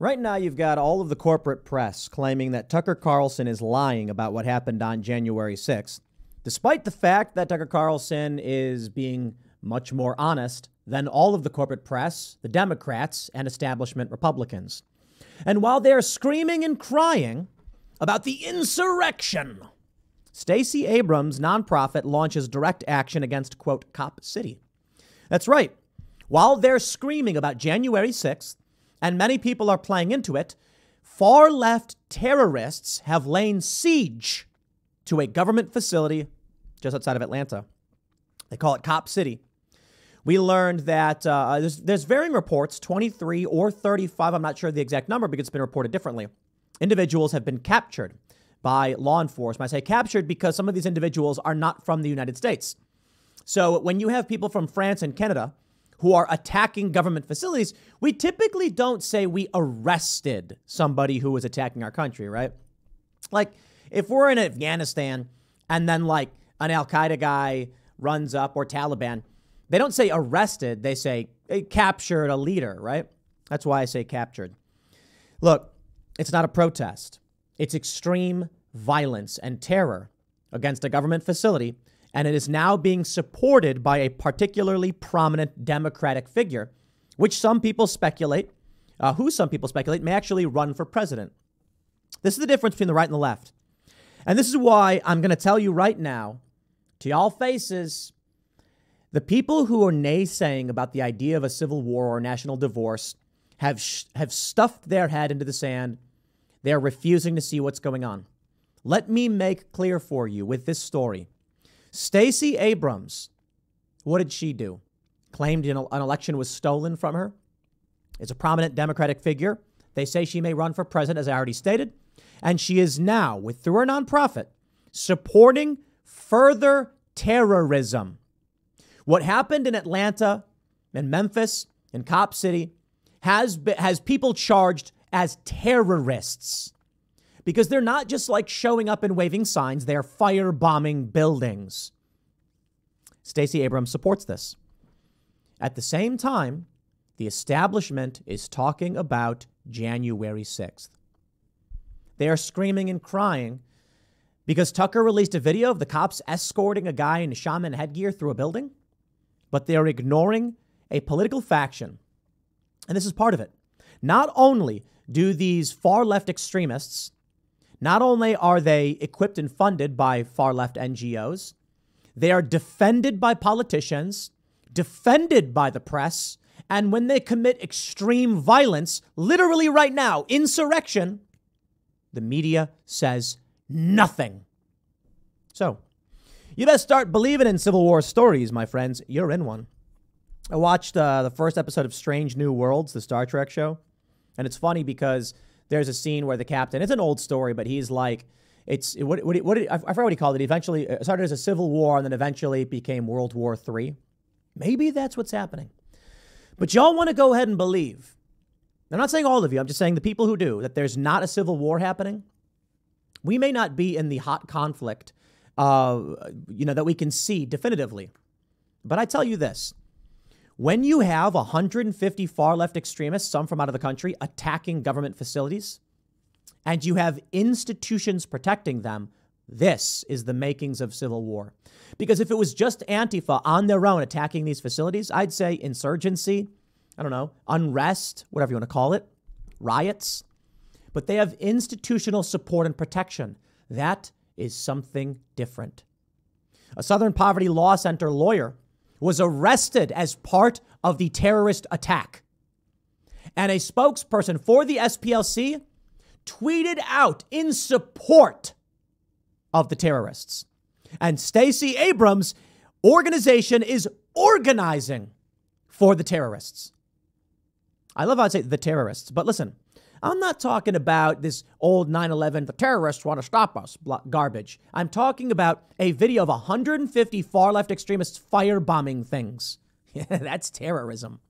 Right now, you've got all of the corporate press claiming that Tucker Carlson is lying about what happened on January 6th, despite the fact that Tucker Carlson is being much more honest than all of the corporate press, the Democrats, and establishment Republicans. And while they're screaming and crying about the insurrection, Stacey Abrams' nonprofit launches direct action against, quote, Cop City. That's right. While they're screaming about January 6th, and many people are playing into it, far-left terrorists have laid siege to a government facility just outside of Atlanta. They call it Cop City. We learned that there's varying reports, 23 or 35, I'm not sure the exact number because it's been reported differently. Individuals have been captured by law enforcement. I say captured because some of these individuals are not from the United States. So when you have people from France and Canada who are attacking government facilities, we typically don't say we arrested somebody who was attacking our country, right? Like if we're in Afghanistan and then like an Al-Qaeda guy runs up or Taliban, they don't say arrested, they say captured a leader, right? That's why I say captured. Look, it's not a protest. It's extreme violence and terror against a government facility, and it is now being supported by a particularly prominent Democratic figure, which some people speculate may actually run for president. This is the difference between the right and the left. And this is why I'm going to tell you right now, to y'all faces, the people who are naysaying about the idea of a civil war or national divorce have stuffed their head into the sand. They're refusing to see what's going on. Let me make clear for you with this story. Stacey Abrams, what did she do? Claimed an election was stolen from her. Is a prominent Democratic figure. They say she may run for president, as I already stated. And she is now, through her nonprofit, supporting further terrorism. What happened in Atlanta and Memphis and Cop City has people charged as terrorists. Because they're not just like showing up and waving signs, they're firebombing buildings. Stacey Abrams supports this. At the same time, the establishment is talking about January 6th. They are screaming and crying because Tucker released a video of the cops escorting a guy in shaman headgear through a building, but they're ignoring a political faction. And this is part of it. Not only do these far-left extremists, not only are they equipped and funded by far-left NGOs, they are defended by politicians, defended by the press, and when they commit extreme violence, literally right now, insurrection, the media says nothing. So, you best start believing in Civil War stories, my friends. You're in one. I watched the first episode of Strange New Worlds, the Star Trek show, and it's funny because there's a scene where the captain, it's an old story, but he's like, I forgot what he called it. Eventually, it started as a civil war and then eventually it became World War III. Maybe that's what's happening. But y'all want to go ahead and believe. I'm not saying all of you. I'm just saying the people who do, that there's not a civil war happening. We may not be in the hot conflict, that we can see definitively. But I tell you this. When you have 150 far-left extremists, some from out of the country, attacking government facilities, and you have institutions protecting them, this is the makings of civil war. Because if it was just Antifa on their own attacking these facilities, I'd say insurgency, unrest, whatever you want to call it, riots. But they have institutional support and protection. That is something different. A Southern Poverty Law Center lawyer was arrested as part of the terrorist attack. And a spokesperson for the SPLC tweeted out in support of the terrorists. And Stacey Abrams' organization is organizing for the terrorists. I love how I say the terrorists, but listen, I'm not talking about this old 9/11, the terrorists want to stop us garbage. I'm talking about a video of 150 far-left extremists firebombing things. That's terrorism.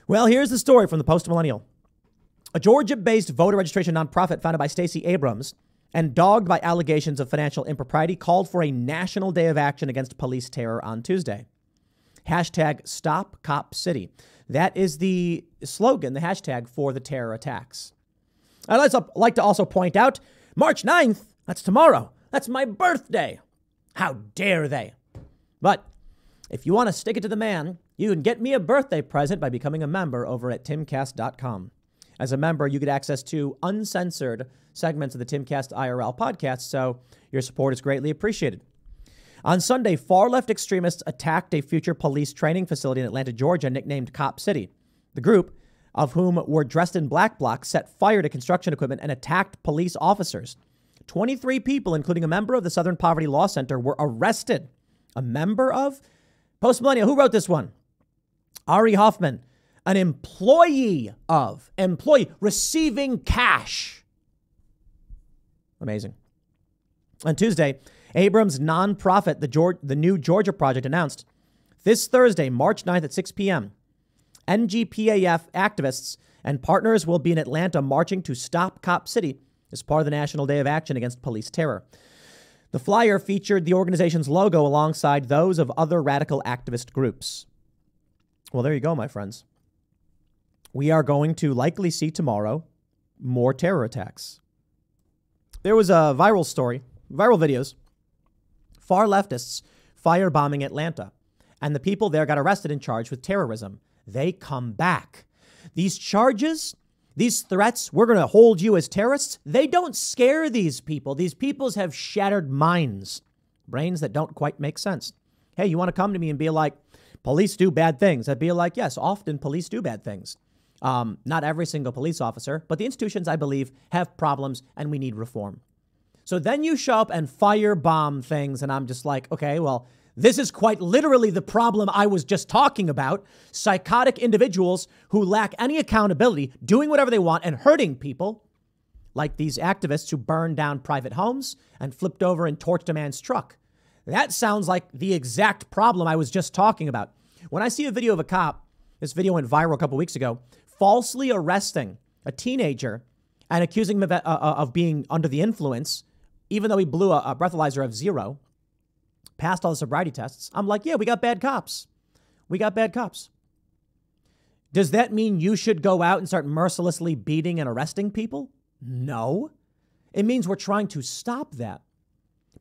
Well, here's the story from the Post-Millennial. A Georgia-based voter registration nonprofit founded by Stacey Abrams and dogged by allegations of financial impropriety called for a national day of action against police terror on Tuesday. #StopCopCity. That is the slogan, the hashtag for the terror attacks. I'd like to also point out March 9th, that's tomorrow. That's my birthday. How dare they? But if you want to stick it to the man, you can get me a birthday present by becoming a member over at timcast.com. As a member, you get access to uncensored segments of the Timcast IRL podcast, so your support is greatly appreciated. On Sunday, far-left extremists attacked a future police training facility in Atlanta, Georgia, nicknamed Cop City. The group, of whom were dressed in black blocs, set fire to construction equipment and attacked police officers. 23 people, including a member of the Southern Poverty Law Center, were arrested. A member of? Post-millennial, who wrote this one? Ari Hoffman, an employee receiving cash. Amazing. On Tuesday, Abrams' nonprofit, the New Georgia Project, announced this Thursday, March 9th at 6 p.m., NGPAF activists and partners will be in Atlanta marching to stop Cop City as part of the National Day of Action Against Police Terror. The flyer featured the organization's logo alongside those of other radical activist groups. Well, there you go, my friends. We are going to likely see tomorrow more terror attacks. There was a viral videos, far leftists firebombing Atlanta, and the people there got arrested and charged with terrorism. They come back. These charges, these threats, we're going to hold you as terrorists, they don't scare these people. These peoples have shattered minds, brains that don't quite make sense. Hey, you want to come to me and be like, police do bad things? I'd be like, yes, often police do bad things. Not every single police officer, but the institutions, I believe, have problems and we need reform. So then you show up and firebomb things, and I'm just like, okay, well, this is quite literally the problem I was just talking about. Psychotic individuals who lack any accountability, doing whatever they want and hurting people, like these activists who burned down private homes and flipped over and torched a man's truck. That sounds like the exact problem I was just talking about. When I see a video of a cop, this video went viral a couple weeks ago, falsely arresting a teenager and accusing him of being under the influence, even though he blew a breathalyzer of 0, passed all the sobriety tests. I'm like, yeah, we got bad cops. We got bad cops. Does that mean you should go out and start mercilessly beating and arresting people? No. It means we're trying to stop that.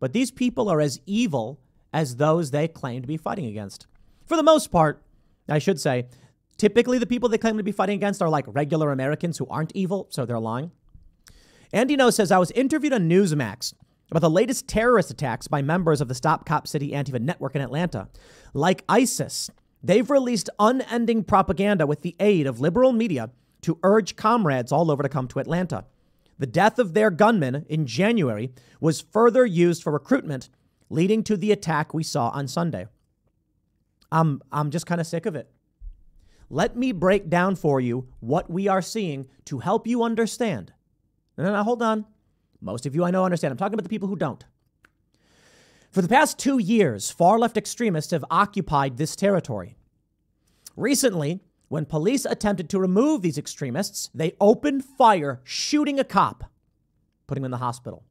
But these people are as evil as those they claim to be fighting against. For the most part, I should say, typically the people they claim to be fighting against are like regular Americans who aren't evil, so they're lying. Andy No says, I was interviewed on Newsmax about the latest terrorist attacks by members of the Stop Cop City Antifa network in Atlanta. Like ISIS, they've released unending propaganda with the aid of liberal media to urge comrades all over to come to Atlanta. The death of their gunman in January was further used for recruitment, leading to the attack we saw on Sunday. I'm just kind of sick of it. Let me break down for you what we are seeing to help you understand. No, hold on. Most of you I know understand. I'm talking about the people who don't. For the past 2 years, far-left extremists have occupied this territory. Recently, when police attempted to remove these extremists, they opened fire, shooting a cop, putting him in the hospital.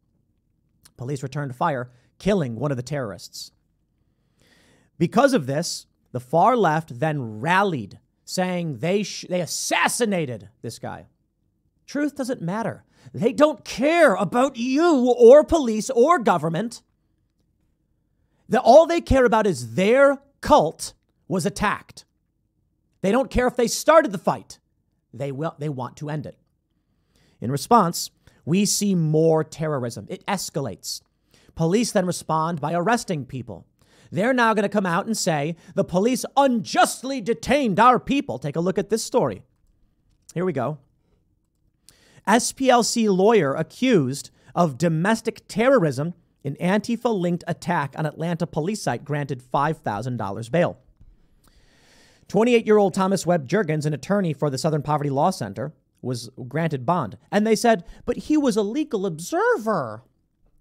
Police returned fire, killing one of the terrorists. Because of this, the far left then rallied, saying they assassinated this guy. Truth doesn't matter. They don't care about you or police or government. All they care about is their cult was attacked. They don't care if they started the fight. They want to end it. In response, we see more terrorism. It escalates. Police then respond by arresting people. They're now going to come out and say the police unjustly detained our people. Take a look at this story. Here we go. SPLC lawyer accused of domestic terrorism in Antifa-linked attack on Atlanta police site granted $5,000 bail. 28-year-old Thomas Webb Juergens, an attorney for the Southern Poverty Law Center, was granted bond. And they said, but he was a legal observer.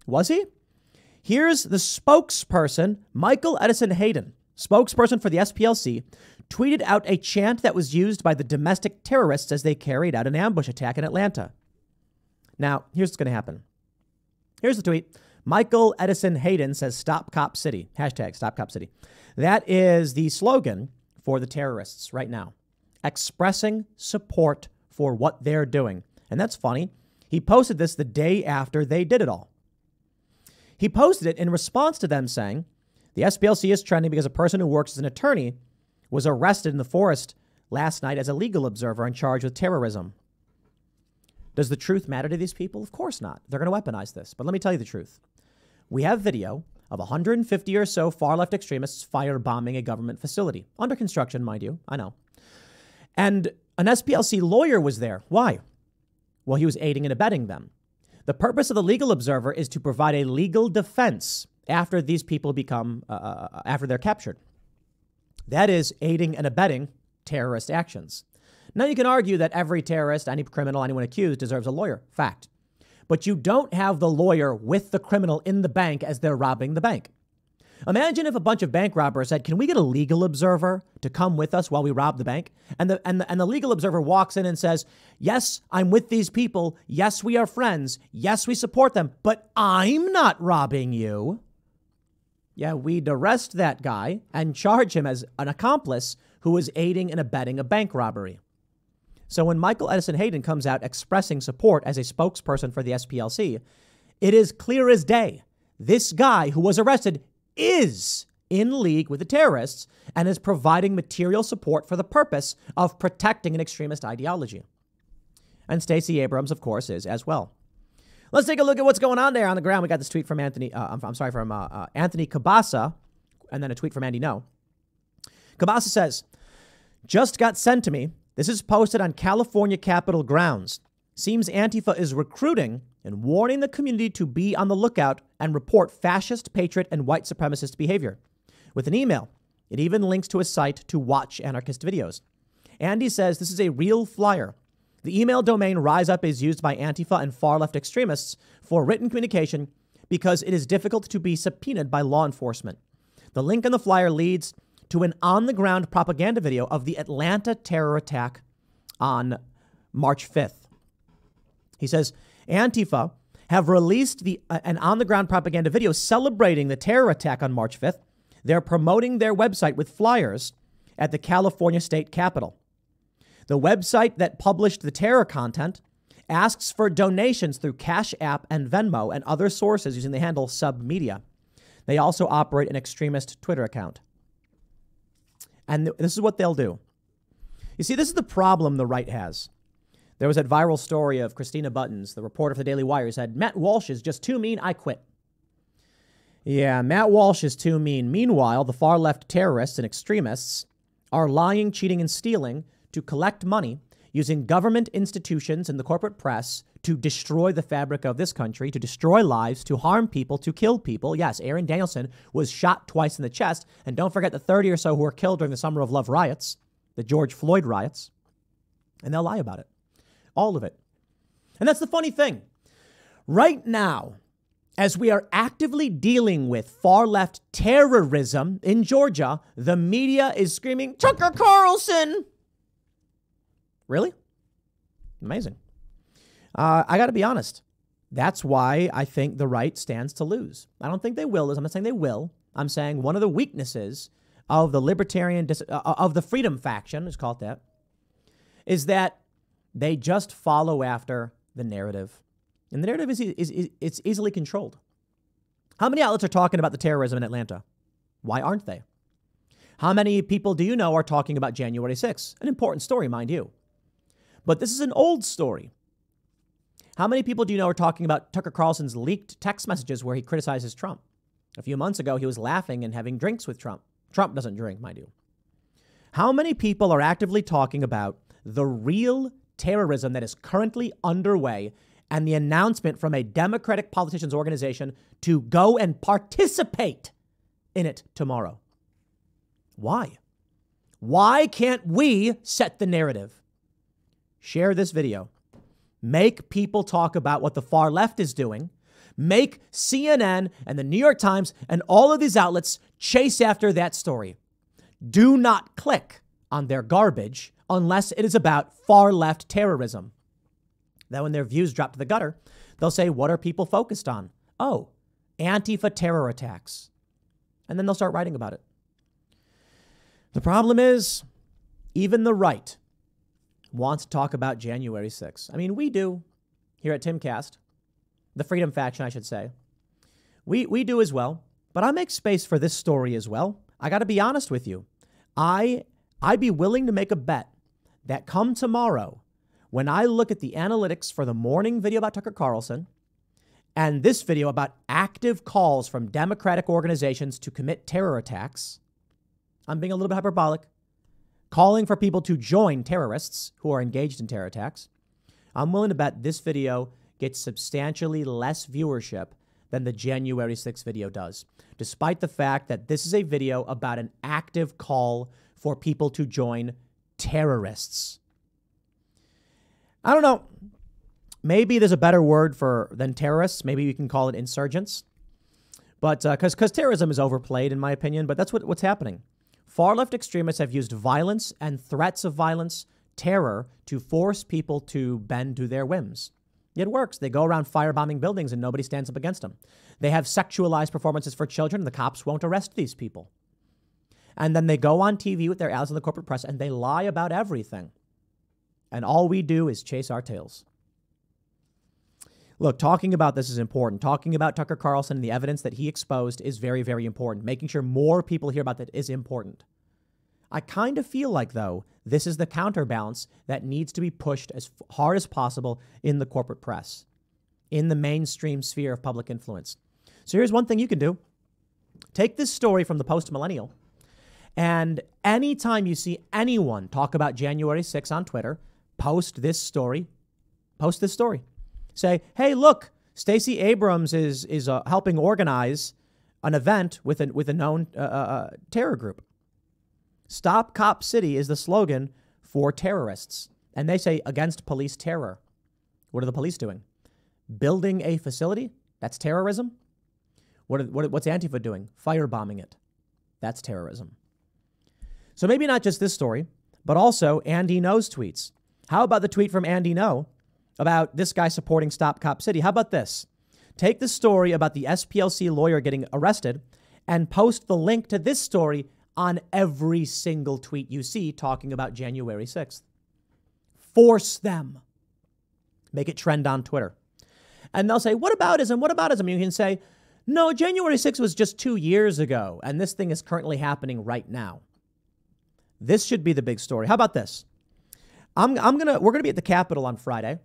Was he? Here's the spokesperson, Michael Edison Hayden, spokesperson for the SPLC, tweeted out a chant that was used by the domestic terrorists as they carried out an ambush attack in Atlanta. Now, here's what's going to happen. Here's the tweet. Michael Edison Hayden says, Stop Cop City. Hashtag Stop Cop City. That is the slogan for the terrorists right now. expressing support for what they're doing. And that's funny. He posted this the day after they did it all. He posted it in response to them saying, the SPLC is trending because a person who works as an attorney was arrested in the forest last night as a legal observer and charged with terrorism. Does the truth matter to these people? Of course not. They're going to weaponize this. But let me tell you the truth. We have video of 150 or so far-left extremists firebombing a government facility. Under construction, mind you. I know. And an SPLC lawyer was there. Why? Well, he was aiding and abetting them. The purpose of the legal observer is to provide a legal defense after these people after they're captured. That is aiding and abetting terrorist actions. Now, you can argue that every terrorist, any criminal, anyone accused deserves a lawyer. Fact. But you don't have the lawyer with the criminal in the bank as they're robbing the bank. Imagine if a bunch of bank robbers said, can we get a legal observer to come with us while we rob the bank? And the legal observer walks in and says, yes, I'm with these people. Yes, we are friends. Yes, we support them. But I'm not robbing you. Yeah, we'd arrest that guy and charge him as an accomplice who was aiding and abetting a bank robbery. So when Michael Edison Hayden comes out expressing support as a spokesperson for the SPLC, it is clear as day. This guy who was arrested is in league with the terrorists and is providing material support for the purpose of protecting an extremist ideology. And Stacey Abrams, of course, is as well. Let's take a look at what's going on there on the ground. We got this tweet from Anthony Cabasa, and then a tweet from Andy No. Cabasa says, just got sent to me. This is posted on California Capitol grounds. Seems Antifa is recruiting and warning the community to be on the lookout and report fascist, patriot, and white supremacist behavior. With an email, it even links to a site to watch anarchist videos. Andy says this is a real flyer. The email domain Rise Up is used by Antifa and far-left extremists for written communication because it is difficult to be subpoenaed by law enforcement. The link on the flyer leads to an on-the-ground propaganda video of the Atlanta terror attack on March 5th. He says, Antifa have released an on-the-ground propaganda video celebrating the terror attack on March 5th. They're promoting their website with flyers at the California State Capitol. The website that published the terror content asks for donations through Cash App and Venmo and other sources using the handle Submedia. They also operate an extremist Twitter account. And this is what they'll do. You see, this is the problem the right has. There was that viral story of Christina Buttons, the reporter for the Daily Wire, who said, Matt Walsh is just too mean, I quit. Yeah, Matt Walsh is too mean. Meanwhile, the far-left terrorists and extremists are lying, cheating, and stealing to collect money using government institutions and the corporate press to destroy the fabric of this country, to destroy lives, to harm people, to kill people. Yes, Aaron Danielson was shot twice in the chest. And don't forget the 30 or so who were killed during the Summer of Love riots, the George Floyd riots. And they'll lie about it. All of it. And that's the funny thing. Right now, as we are actively dealing with far-left terrorism in Georgia, the media is screaming, Tucker Carlson! Really? Amazing. I got to be honest. That's why I think the right stands to lose. I don't think they will. I'm not saying they will. I'm saying one of the weaknesses of the libertarian, of the freedom faction, let's call it that, is that they just follow after the narrative. And the narrative is easily controlled. How many outlets are talking about the terrorism in Atlanta? Why aren't they? How many people do you know are talking about January 6th? An important story, mind you. But this is an old story. How many people do you know are talking about Tucker Carlson's leaked text messages where he criticizes Trump? A few months ago, he was laughing and having drinks with Trump. Trump doesn't drink, mind you. How many people are actively talking about the real terrorism that is currently underway and the announcement from a Democratic politicians organization to go and participate in it tomorrow? Why? Why can't we set the narrative? Share this video. Make people talk about what the far left is doing. Make CNN and the New York Times and all of these outlets chase after that story. Do not click on their garbage unless it is about far left terrorism. Then when their views drop to the gutter, they'll say, what are people focused on? Oh, Antifa terror attacks. And then they'll start writing about it. The problem is, even the right wants to talk about January 6th. I mean, we do here at Timcast, the Freedom Faction, I should say. We do as well, but I make space for this story as well. I got to be honest with you. I'd be willing to make a bet that come tomorrow, when I look at the analytics for the morning video about Tucker Carlson and this video about active calls from Democratic organizations to commit terror attacks, I'm being a little bit hyperbolic, calling for people to join terrorists who are engaged in terror attacks, I'm willing to bet this video gets substantially less viewership than the January 6th video does, despite the fact that this is a video about an active call for people to join terrorists. I don't know. Maybe there's a better word than terrorists. Maybe we can call it insurgents. But because terrorism is overplayed, in my opinion, but that's what's happening. Far left extremists have used violence and threats of violence, terror, to force people to bend to their whims. It works. They go around firebombing buildings and nobody stands up against them. They have sexualized performances for children and the cops won't arrest these people. And then they go on TV with their allies in the corporate press and they lie about everything. And all we do is chase our tails. Look, talking about this is important. Talking about Tucker Carlson and the evidence that he exposed is very, very important. Making sure more people hear about that is important. I kind of feel like, though, this is the counterbalance that needs to be pushed as hard as possible in the corporate press, in the mainstream sphere of public influence. So here's one thing you can do. Take this story from the Post-Millennial, and anytime you see anyone talk about January 6th on Twitter, post this story. Say, hey, look, Stacey Abrams is helping organize an event with a known terror group. Stop Cop City is the slogan for terrorists. And they say against police terror. What are the police doing? Building a facility? That's terrorism. What's Antifa doing? Firebombing it. That's terrorism. So maybe not just this story, but also Andy No's tweets. How about the tweet from Andy No about this guy supporting Stop Cop City? How about this? Take the story about the SPLC lawyer getting arrested and post the link to this story on every single tweet you see talking about January 6th. Force them. Make it trend on Twitter. And they'll say, what aboutism? What aboutism? You can say, no, January 6th was just 2 years ago, and this thing is currently happening right now. This should be the big story. How about this? We're gonna be at the Capitol on Friday,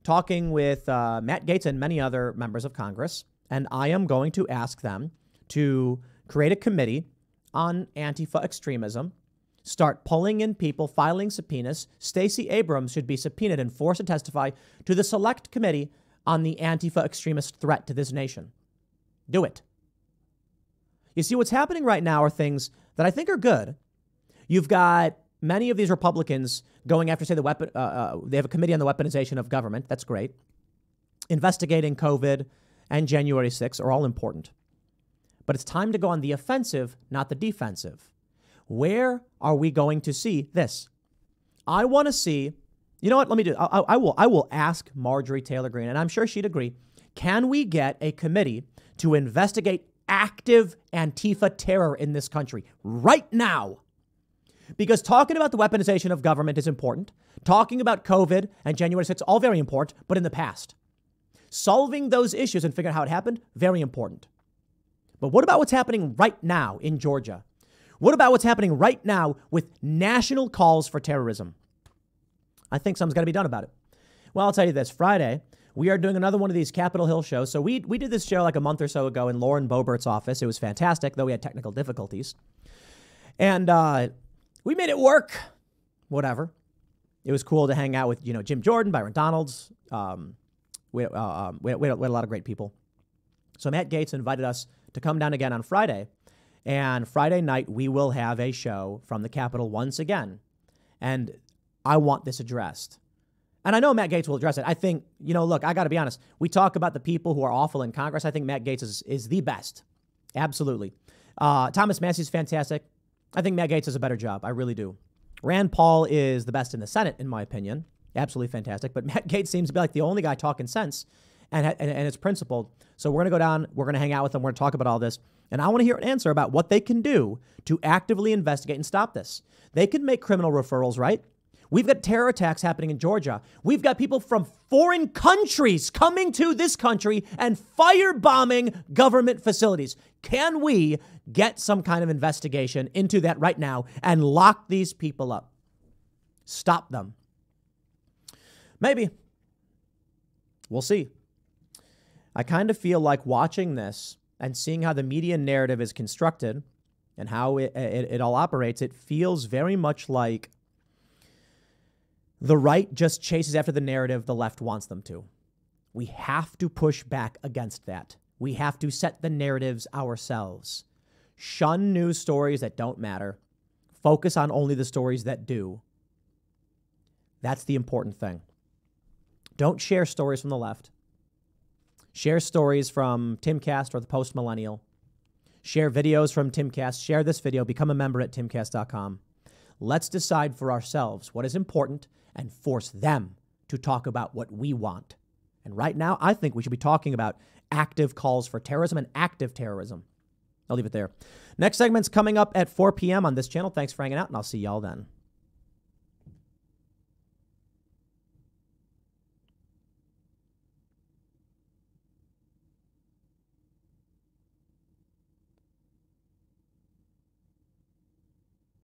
talking with Matt Gaetz and many other members of Congress, and I am going to ask them to create a committee on Antifa extremism, start pulling in people, filing subpoenas. Stacey Abrams should be subpoenaed and forced to testify to the select committee on the Antifa extremist threat to this nation. Do it. You see, what's happening right now are things that I think are good. You've got many of these Republicans going after, say, they have a committee on the weaponization of government. That's great. Investigating COVID and January 6th are all important. But it's time to go on the offensive, not the defensive. Where are we going to see this? I want to see, you know what, let me do, I will ask Marjorie Taylor Greene, and I'm sure she'd agree. Can we get a committee to investigate active Antifa terror in this country right now? Because talking about the weaponization of government is important. Talking about COVID and January 6th, all very important, but in the past. Solving those issues and figuring out how it happened, very important. But what about what's happening right now in Georgia? What about what's happening right now with national calls for terrorism? I think something's got to be done about it. Well, I'll tell you this. Friday, we are doing another one of these Capitol Hill shows. So we did this show like a month or so ago in Lauren Boebert's office. It was fantastic, though we had technical difficulties. And we made it work. Whatever. It was cool to hang out with, Jim Jordan, Byron Donalds. We had a lot of great people. So Matt Gaetz invited us to come down again on Friday. And Friday night, we will have a show from the Capitol once again. And I want this addressed. And I know Matt Gaetz will address it. I think, look, I got to be honest. We talk about the people who are awful in Congress. I think Matt Gaetz is the best. Absolutely. Thomas Massey's fantastic. I think Matt Gaetz does a better job. I really do. Rand Paul is the best in the Senate, in my opinion. Absolutely fantastic. But Matt Gaetz seems to be like the only guy talking sense and is principled. So we're going to go down. We're going to hang out with them. We're going to talk about all this. And I want to hear an answer about what they can do to actively investigate and stop this. They can make criminal referrals, right? We've got terror attacks happening in Georgia. We've got people from foreign countries coming to this country and firebombing government facilities. Can we get some kind of investigation into that right now and lock these people up? Stop them. Maybe. We'll see. I kind of feel like watching this and seeing how the media narrative is constructed and how it all operates, it feels very much like the right just chases after the narrative the left wants them to. We have to push back against that. We have to set the narratives ourselves. Shun news stories that don't matter. Focus on only the stories that do. That's the important thing. Don't share stories from the left. Share stories from Timcast or the Post-Millennial. Share videos from Timcast. Share this video. Become a member at timcast.com. Let's decide for ourselves what is important and force them to talk about what we want. And right now, I think we should be talking about active calls for terrorism and active terrorism. I'll leave it there. Next segment's coming up at 4 p.m. on this channel. Thanks for hanging out, and I'll see y'all then.